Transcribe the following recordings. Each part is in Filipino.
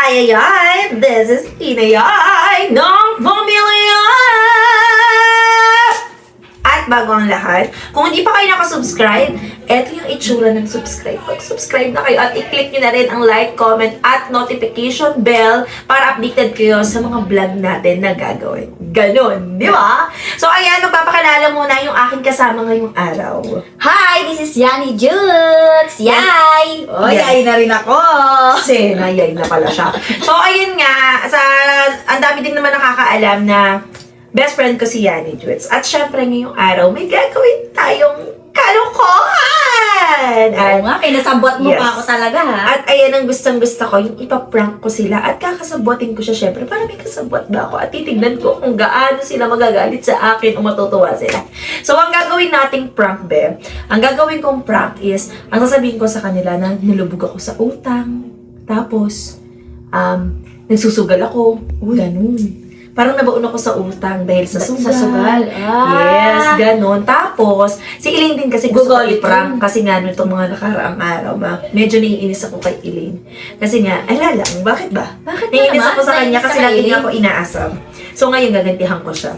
Ay! This is Inayay ng Pamilya! At bago ang lahat, kung hindi pa kayo nakasubscribe, eto yung itsura ng subscribe. Mag-subscribe na kayo at i-click nyo na rin ang like, comment, at notification bell para updated kayo sa mga vlog natin na gagawin. Ganon, di ba? So ayan, magpapakilala muna yung aking kasama ngayong araw. Hi, this is Yani Juts! Yay! Oh, yay na rin ako! Kasi nayay na pala siya. So ayun nga, ang dami din naman nakakaalam na best friend ko si Yani Juts. At syempre ngayong araw, may gagawin tayong kalokohan! Oo nga, kinasabot mo Yes. pa ako talaga ha. At ayan ang gustong-gusto ko, yung ipaprank ko sila at kakasabotin ko siya syempre para may kasabot ba ako at titignan ko kung gaano sila magagalit sa akin o matutuwa sila. So ang gagawin nating prank, be, ang gagawin kong prank is, ang sasabihin ko sa kanila na nilubog ako sa utang, tapos, nagsusugal ako, ganun. Parang nabaon ako sa utang dahil sa sugal. Sa sugal. Yes, ganun. Tapos, si Elaine din kasi gusto ko Gugulit i-prank kasi nga nitong mga nakaraang araw ba, medyo naiinis ako kay Elaine. Kasi nga, ala lang, bakit ba? Bakit ba Naiinis naman? ako sa kanya Naiinis ka kasi kay lagi niya Elaine? ako inaasam. So ngayon, gagantihan ko siya.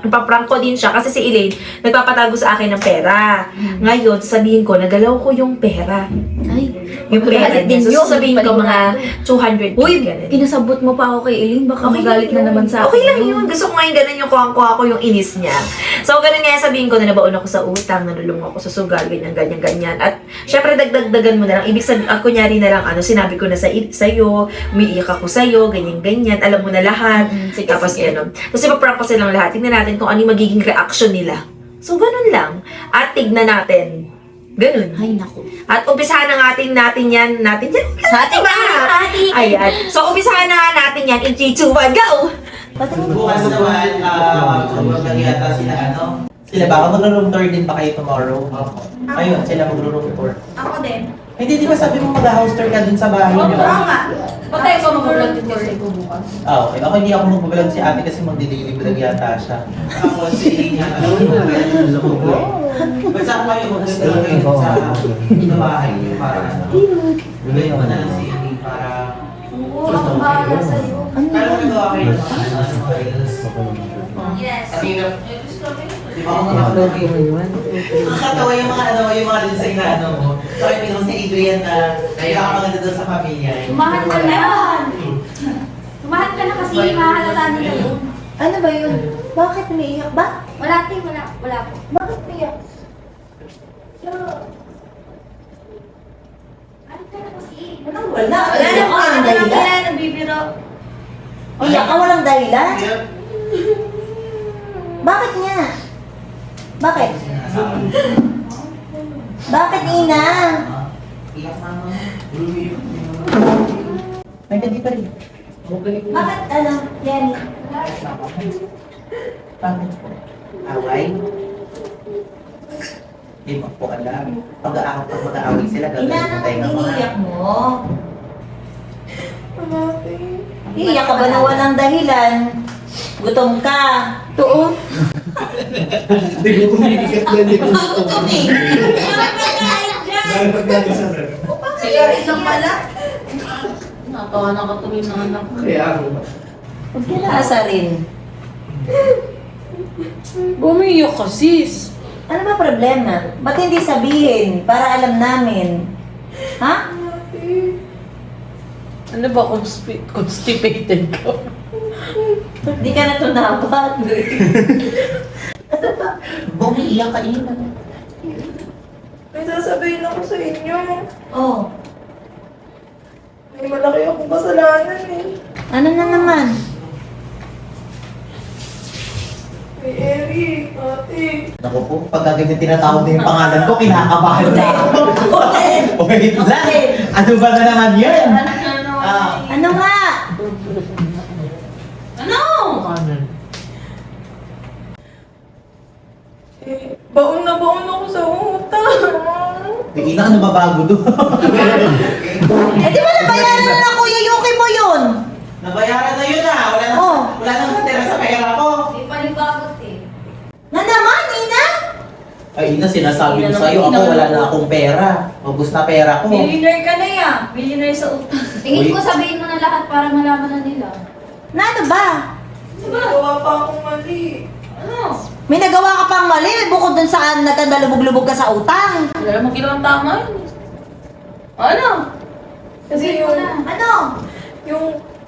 Ipaprank ko din siya kasi si Elaine nagpapatago sa akin ng pera. Ngayon, sabihin ko, nagalaw ko yung pera. Ay, Yung pera magalit niya. din So, yun. sasabihin ko mga 200 Uy, ganun. kinasabot mo pa ako kay Eileen. Baka magalit na yun. naman sa akin. Okay lang yun. Gusto ko ngayon ganun yung kuha ko yung inis niya. So, ganun nga sabihin ko na nabaon ako sa utang, nanulong ako sa sugal, ganyan. At, syempre, dagdagan mo na lang. Ibig sabihin, kunyari na lang, sinabi ko na sa'yo, umiiyak ako sa'yo, ganyan. Alam mo na lahat. Sige, Tapos, sige. ganun. Tapos, ipaprank ko silang lahat. Tingnan natin kung ano yung magiging reaction nila. So, ganun lang. At tignan natin. Ganun. Ay, naku. At umpisahan na natin yan. Hati Diba? hati. Ayan. So, umpisahan na natin yan in 3, 2, 1, go! Bukas naman, mag yata sila baka magro-room tour din pa kayo tomorrow. Ayun, sila magro-room tour. Ako din. Hindi, di ba sabi mo mag-house tour ka dun sa bahay niyo? Oo nga. Ba't tayo ko mag-vlog din kasi ko bukas? Ah, okay. Ako hindi ako mag-vlog si ate kasi mag-daily vlog yata siya. Ako si Ina. Basta ako kayo mag-vlog kayo sa bahay niyo para ano. Bigay mo na lang si Ina para... Oo, ako bahala sa'yo. Pero magawa kayo ng mga reels. Yes. Kanina, di ba ako mag-upload yun? Nakakatawa yung mga design na ano mo. So, I mean, si Adrian na maganda doon sa pamilya. Tumahan ka na. Tumahan ka na kasi mahalata nila yun. Ano ba yun? Bakit umiiyak ba? Wala tayo, wala po. Bakit umiiyak? Ano ka na kasi? Wala. Wala na po. Ano lang yan, nabibiro. Iyak ka walang dahilan? Bakit nga? Bakit? Bakit, Ina? Iyak mama. Ay, hindi pa rin. Bakit, ano, Yani? Bakit? Away? Hindi mo po alam. Pag mag-aaway sila, Ina, gagawin mo ano tayo ng mga... iniiyak mo? Iiyak ka ba na walang dahilan? Gutom ka. Tuon. Hindi ko umiiyak na hindi ko Gutom eh. Sigarit lang pala. Natawa na katuloy ng anak ko. Kaya ako. Huwag ka naasa rin. Bumiyak ka, sis. Ano ba problema? Ba't hindi sabihin para alam namin? Ha? Ano ba constipated ka? Hindi ka na tunapat. Bumiiyak ka ina. May sasabihin ako sa inyo. Oh, May malaki akong kasalanan eh. ano na naman? May Eric, ate. Naku po, pag ganyan tinatawag na yung pangalan ko, kinakabahan na ako. Wait lang. Ano ba na naman yun? Ah, Ano nga? Ano? Baon na baon ako sa utang. May ina ka nababago doon. Eh di ba nabayaran na ng Kuya Yuki mo yun? Nabayaran na yun ah. Wala nang natira sa pera ko. May panibagot eh. Na naman, Ina? Ay, Ina, sinasabi ko sa'yo, ako wala na akong pera. Ubus na pera ko. Millionaire ka na yan. Millionaire sa utang. Tingin Uy. ko sabihin mo na lahat para malaman na nila. Na ano ba? Gawa pa akong mali. Ano? May nagawa ka pang mali, bukod dun saan nagkandalubog-lubog ka sa utang. Wala namang ginawang tama yun. Ano? Kasi Sabihin mo yung, na. Ano?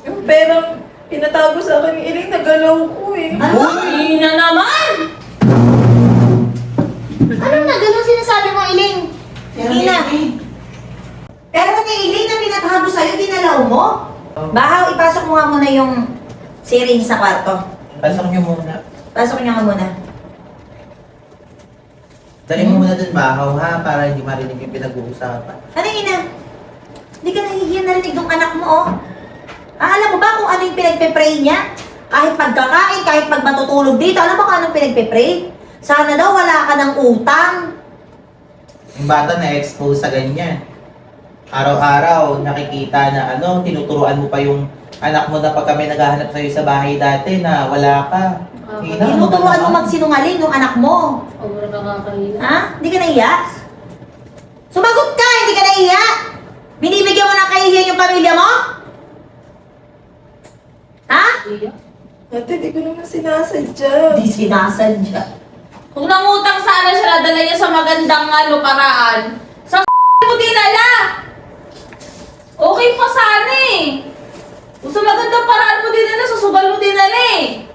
yung perang pinatago sa akin ni Iling, nagalaw ko eh. Uy, na naman! Ano na? Ganun sinasabi mo, Iling? Pero Ina. Ina, Pero ni Iling na pinatago sa'yo, dinalaw mo? Bahaw, ipasok mo nga muna yung syringe sa kwarto. pasok niyo muna. Pasok niya nga muna. Dali mo muna dun bahaw ha, para hindi marinig yung pinag-uusapan. Ano ina? Hindi ka nahihiya narinig ng anak mo, oh. Alam mo ba kung ano yung pinagpe-pray niya? Kahit pagkakain, kahit pag matutulog dito, alam mo kung anong pinagpe-pray? Sana daw wala ka ng utang. Yung bata na-expose sa ganyan. Araw-araw, nakikita na tinuturuan mo pa yung anak mo na pag kami naghahanap sa'yo sa bahay dati na wala ka. Ina, ano ba Tinuturuan mo naman? magsinungaling yung anak mo. Sobrang nakakahiya. Ha? Hindi ka nahiya? Sumagot ka, hindi ka nahiya? Binibigyan mo ng kahihiyan yung pamilya mo? Ha? Hiya. Ate, di ko naman sinasadya. Di sinasadya. Kung nangutang sana siya, nadala niya sa magandang paraan. Sa mo dinala! Okay pa sana eh. Kung sa magandang paraan mo dinala, susubal mo dinala eh.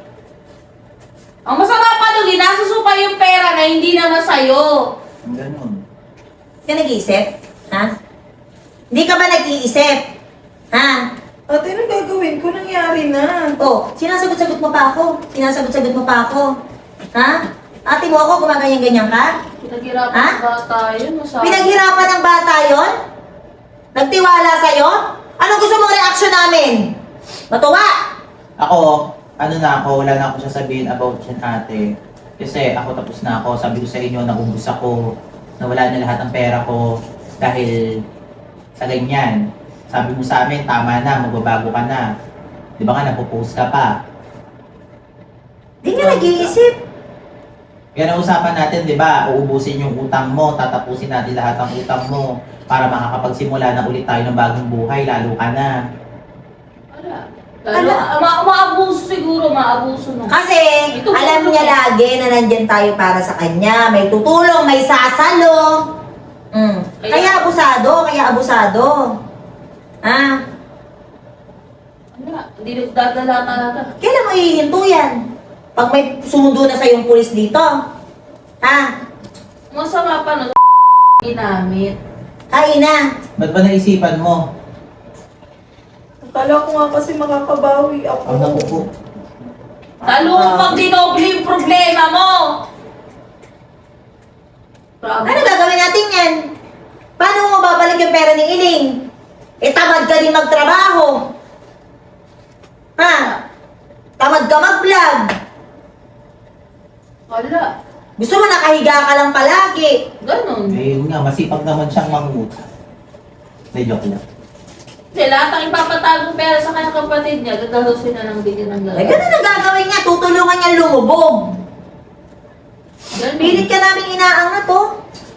Ang masama pa doon, ginasusupa yung pera na hindi naman sa'yo. Ganun. Hindi ka nag-iisip? Ha? Hindi ka ba nag-iisip? Ha? Ate, ano gagawin ko? Nangyari na. Oh, sinasagot-sagot mo pa ako. Sinasagot-sagot mo pa ako. Ha? Ate mo ako, gumaganyan-ganyan ka? Pinaghirapan Ha? ng bata yun. Masabi. Pinaghirapan ng bata yon? Nagtiwala sa'yo? Ano gusto mong reaksyon namin? Matuwa! Ako, wala na ako sasabihin about yan ate. Kasi ako tapos na ako, sabi ko sa inyo, naubos ako, nawala na lahat ng pera ko dahil sa ganyan. Sabi mo sa amin, tama na, magbabago ka na. Di ba nga, napopost ka pa. Di nga nag-iisip. Kaya nausapan natin, di ba, uubusin yung utang mo, tatapusin natin lahat ng utang mo para makakapagsimula na ulit tayo ng bagong buhay, lalo ka na. Lalo, maabuso siguro, maabuso na. Kasi Ito, alam tutulong niya eh. lagi na nandyan tayo para sa kanya. May tutulong, may sasalo. Kaya abusado. Ha? Hindi nagdadala talaga. Kailan mo ihinto yan? Pag may sundo na sa'yong pulis dito. Ha? Masama pa nun, ginamit. Ay na. Ba't ba naisipan mo? Akala ko nga kasi makakabawi ako. Ang nakupo. Lalo pag dinoble yung problema mo. Ano gagawin natin yan? Paano mo babalik yung pera ni Iling? Tamad ka din magtrabaho. Ha? Tamad ka mag-vlog. Wala. Gusto mo nakahiga ka lang palagi. Ganun. Eh, yun nga, masipag naman siyang mangutang. May joke lang. Kasi lahat ang ipapatagong pera sa kanyang kapatid niya, gagalusin na ng bigyan ng Ay, gano'n. ganun ang gagawin niya. Tutulungan niya lumubog. Ganun. Pilit ka namin inaangat, oh.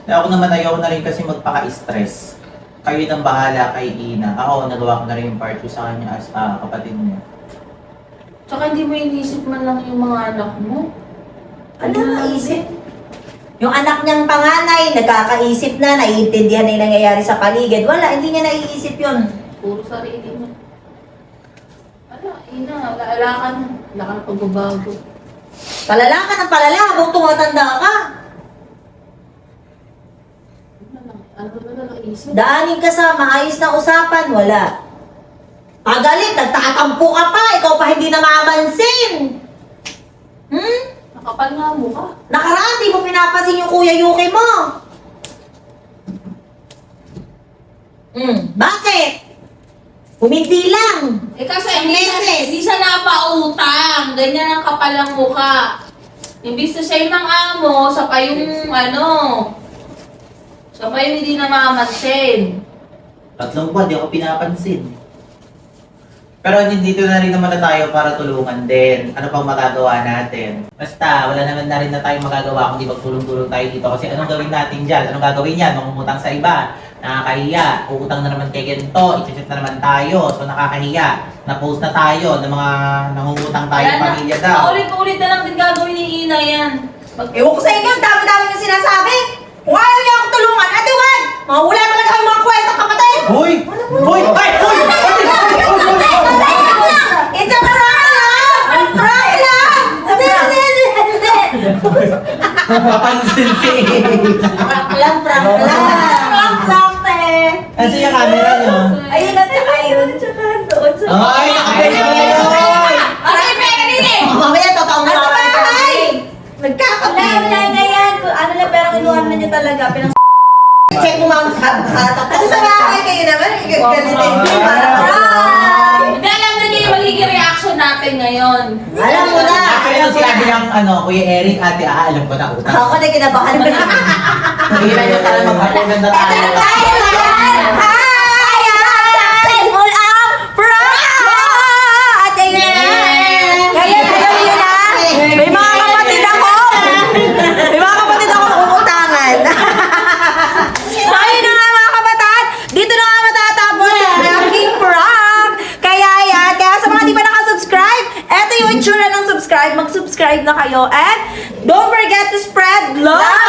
Eh, ako naman ayaw na rin kasi magpaka-stress. Kayo nang bahala kay Ina. Ako, nagawa ko na rin yung part ko sa kanya as kapatid niya. Tsaka hindi mo inisip man lang yung mga anak mo. Ano naisip? Yung anak niyang panganay, nagkakaisip na, naiintindihan na yung nangyayari sa paligid. Wala, hindi niya naiisip yun. Puro sarili mo. Ina, wala ka na. Wala ka na pagbabago. Palala ka ng palala habang tumatanda ka. Ano ba na naisip? Daanin ka sa maayos na usapan, wala. Pagalit, nagtatampo ka pa, ikaw pa hindi namamansin. Nakapal nga mo ka. Nakaraan, di mo pinapasin yung Kuya Yuki mo. Bakit? Huminti lang. Eh kasi Ang beses. hindi siya napautang. Ganyan ang kapal ng mukha. Imbis na siya yung mang-amo, siya pa yung siya pa yung hindi namamansin. 3 buwan, di ako pinapansin. Pero dito na rin naman na tayo para tulungan din. Ano pang magagawa natin? Basta, wala naman na rin na tayong magagawa kung di magtulong-tulong tayo dito. Kasi anong gawin natin dyan? Anong gagawin yan? Mangungutang sa iba. Nakakahiya. Uutang na naman kay ganito. I-chat na naman tayo. So nakakahiya. Na-post na tayo ng mga nangungutang tayo pamilya daw. Paulit-ulit na lang din gagawin ni Ina yan. Ewan ko sa inyo, ang dami-dami yung sinasabi. Kung ayaw niya akong tulungan, Ate Juan, mga wala talaga kayong mga kwentang kapatid. Hoy! Hoy! Ay! Hoy! It's a prank lang! Prank lang! Papansin si Prank lang, prank lang. Prank lang, te. Kasi yung camera nyo. Ayun at saka yun. Ay! Nakapagod na yun! Kasi may kanina eh! Mamaya, totoong Nasa naman bahay! Nagkakapit. Wala na yan. Ano na, pero kinuha na niya talaga. Check mo mga katak. Ano sa bahay kayo naman? Ganito yung para prank. Hindi alam na niya yung magiging reaction natin ngayon. Alam mo na. Actually, nung sinabi ng Kuya Eric, ate, alam ko na utang. Ako na kinabahan mo na. Hindi na nyo talaga maghapunan na tayo. Hi! Successful ang prank! At ayun na. Kaya alam niyo na, may mga kapatid ako. May mga kapatid ako uutangan. So ayun na nga mga kabataan, dito na nga matatapos ang aking prank. Kaya yan, kaya sa mga di pa nakasubscribe, eto yung itsura ng subscribe, mag-subscribe na kayo. And don't forget to spread love!